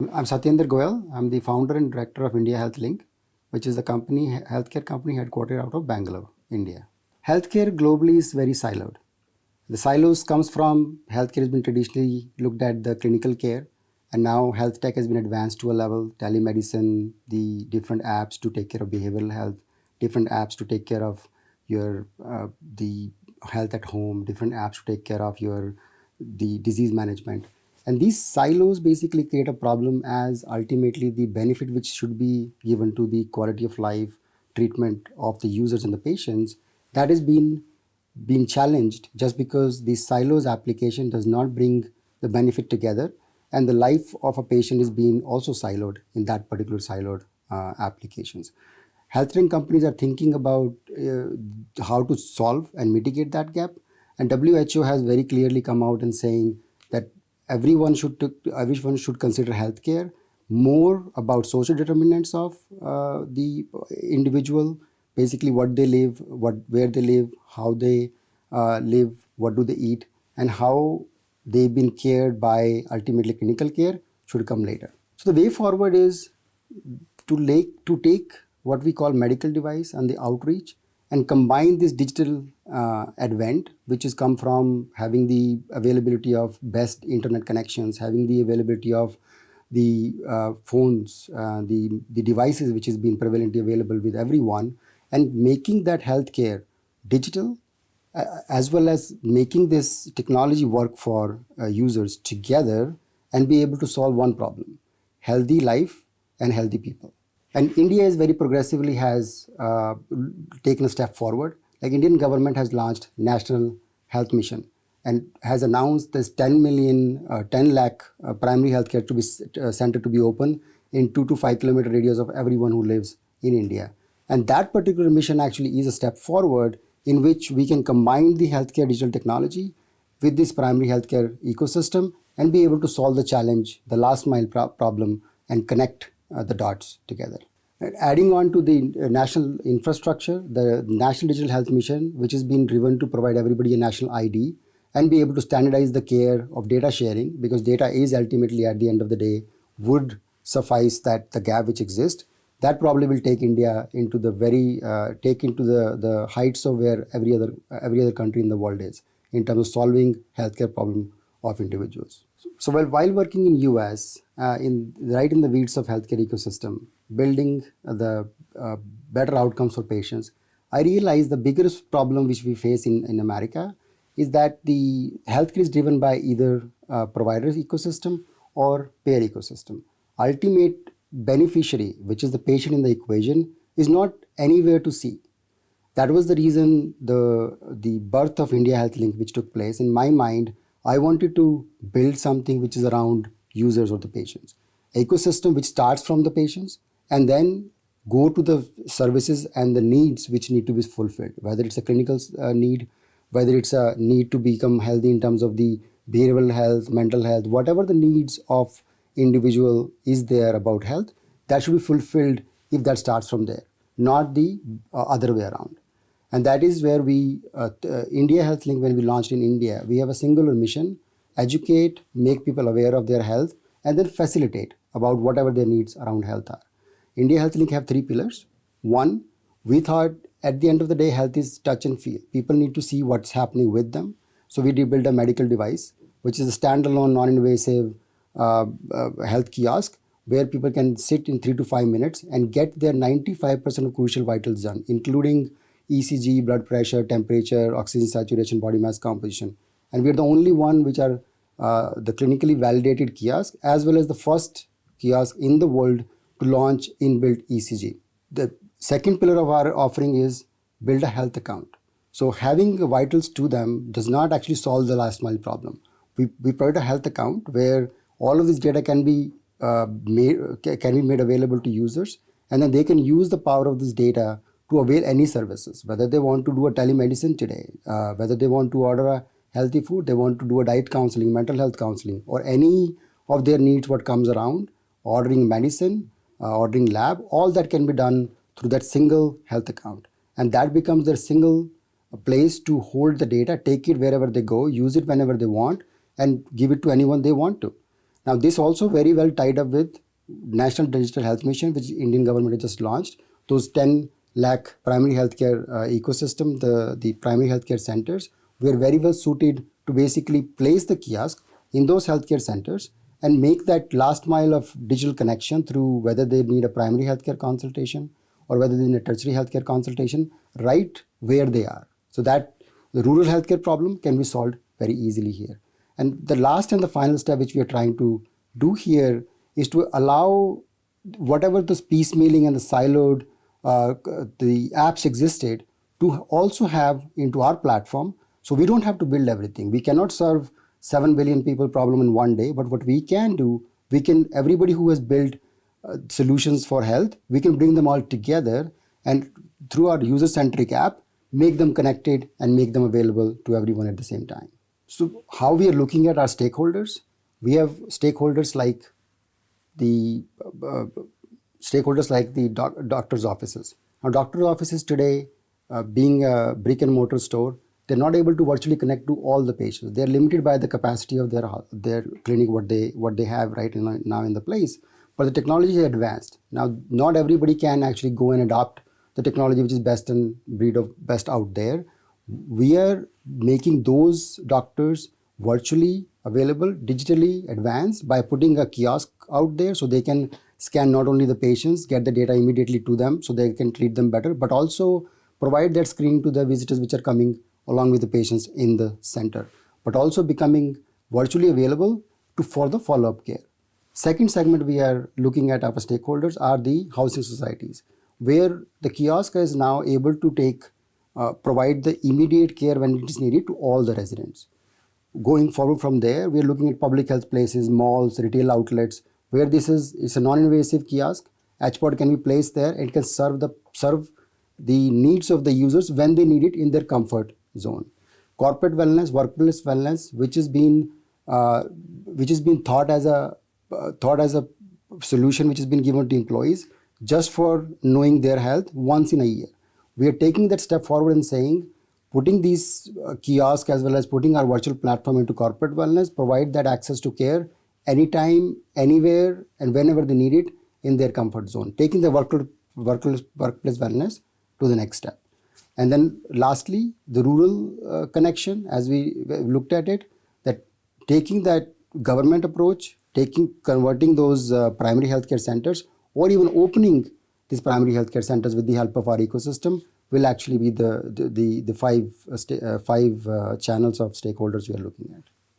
I'm Satyender Goel. I'm the founder and director of India Health Link, which is a healthcare company headquartered out of Bangalore, India. Healthcare globally is very siloed. The silos comes from healthcare has been traditionally looked at the clinical care, and now health tech has been advanced to a level, telemedicine, the different apps to take care of behavioral health, different apps to take care of your the health at home, different apps to take care of your the disease management. And these silos basically create a problem, as ultimately the benefit which should be given to the quality of life treatment of the users and the patients, that is being challenged just because the silos application does not bring the benefit together, and the life of a patient is being also siloed in that particular siloed applications. Healthcare companies are thinking about how to solve and mitigate that gap, and WHO has very clearly come out and saying that everyone should consider healthcare more about social determinants of the individual, basically what they live, where they live, how they live, what do they eat, and how they've been cared by ultimately clinical care should come later. So the way forward is to take what we call medical device and the outreach and combine this digital advent, which has come from having the availability of best internet connections, having the availability of the phones, the devices which has been prevalently available with everyone, and making that healthcare digital, as well as making this technology work for users together and be able to solve one problem: healthy life and healthy people. And India is very progressively has taken a step forward. Like Indian government has launched National Health Mission and has announced this 10 lakh primary healthcare to be center to be open in 2 to 5 kilometer radius of everyone who lives in India. And that particular mission actually is a step forward in which we can combine the healthcare digital technology with this primary healthcare ecosystem and be able to solve the challenge, the last mile problem, and connect the dots together. Adding on to the national infrastructure, the National Digital Health Mission, which has been driven to provide everybody a national ID and be able to standardize the care of data sharing, because data is ultimately at the end of the day would suffice that the gap which exists. That probably will take India into the the heights of where every other country in the world is in terms of solving healthcare problem of individuals. So while working in US, right in the weeds of healthcare ecosystem, building the better outcomes for patients, I realized the biggest problem which we face in America is that the healthcare is driven by either provider ecosystem or payer ecosystem. Ultimate beneficiary, which is the patient in the equation, is not anywhere to see. That was the reason the birth of India Health Link, which took place. In my mind, I wanted to build something which is around users or the patients. Ecosystem which starts from the patients and then go to the services and the needs which need to be fulfilled, whether it's a clinical need, whether it's a need to become healthy in terms of the behavioral health, mental health, whatever the needs of individual is there about health, that should be fulfilled if that starts from there, not the other way around. And that is where India Health Link, when we launched in India, we have a singular mission: educate, make people aware of their health, and then facilitate about whatever their needs around health are. India Health Link have 3 pillars. One, we thought at the end of the day, health is touch and feel. People need to see what's happening with them. So we built a medical device, which is a standalone, non-invasive health kiosk where people can sit in 3 to 5 minutes and get their 95% of crucial vitals done, including ECG, blood pressure, temperature, oxygen saturation, body mass composition. And we're the only one which are the clinically validated kiosk, as well as the first kiosk in the world to launch inbuilt ECG. The second pillar of our offering is build a health account. So having vitals to them does not actually solve the last mile problem. We provide a health account where all of this data can be made available to users, and then they can use the power of this data to avail any services, whether they want to do a telemedicine today, whether they want to order a healthy food, they want to do a diet counseling, mental health counseling, or any of their needs what comes around, ordering medicine, ordering lab, all that can be done through that single health account. And that becomes their single place to hold the data, take it wherever they go, use it whenever they want, and give it to anyone they want to. Now, this also very well tied up with National Digital Health Mission, which Indian government has just launched. Those 10 lakh primary healthcare ecosystem, the primary healthcare centers, were very well suited to basically place the kiosk in those healthcare centers and make that last mile of digital connection through whether they need a primary healthcare consultation or whether they need a tertiary healthcare consultation right where they are. So that the rural healthcare problem can be solved very easily here. And the last and the final step which we are trying to do here is to allow whatever this piecemealing and the siloed the apps existed to also have into our platform. So we don't have to build everything. We cannot serve 7 billion people problem in one day, but what we can do, everybody who has built solutions for health, we can bring them all together and through our user-centric app, make them connected and make them available to everyone at the same time. So how we are looking at our stakeholders, we have stakeholders like the doctor's offices. Now, doctor's offices today, being a brick and mortar store, they're not able to virtually connect to all the patients. They're limited by the capacity of their clinic, what they have right now in the place. But the technology is advanced. Now, not everybody can actually go and adopt the technology which is best and breed of best out there. We are making those doctors virtually available, digitally advanced by putting a kiosk out there so they can scan not only the patients, get the data immediately to them so they can treat them better, but also provide that screening to the visitors which are coming along with the patients in the center, but also becoming virtually available for the follow-up care. Second segment we are looking at our stakeholders are the housing societies, where the kiosk is now able to provide the immediate care when it is needed to all the residents. Going forward from there, we are looking at public health places, malls, retail outlets, where it's a non-invasive kiosk. HPOD can be placed there and it can serve the needs of the users when they need it in their comfort zone. Corporate wellness, workplace wellness, which has been thought as a solution which has been given to employees just for knowing their health once in a year. We are taking that step forward and saying, putting these kiosks as well as putting our virtual platform into corporate wellness, provide that access to care anytime, anywhere, and whenever they need it in their comfort zone, taking the workplace wellness to the next step. And then lastly, the rural connection, as we looked at it, that taking that government approach, converting those primary healthcare centers, or even opening these primary healthcare centers with the help of our ecosystem, will actually be the five channels of stakeholders we are looking at.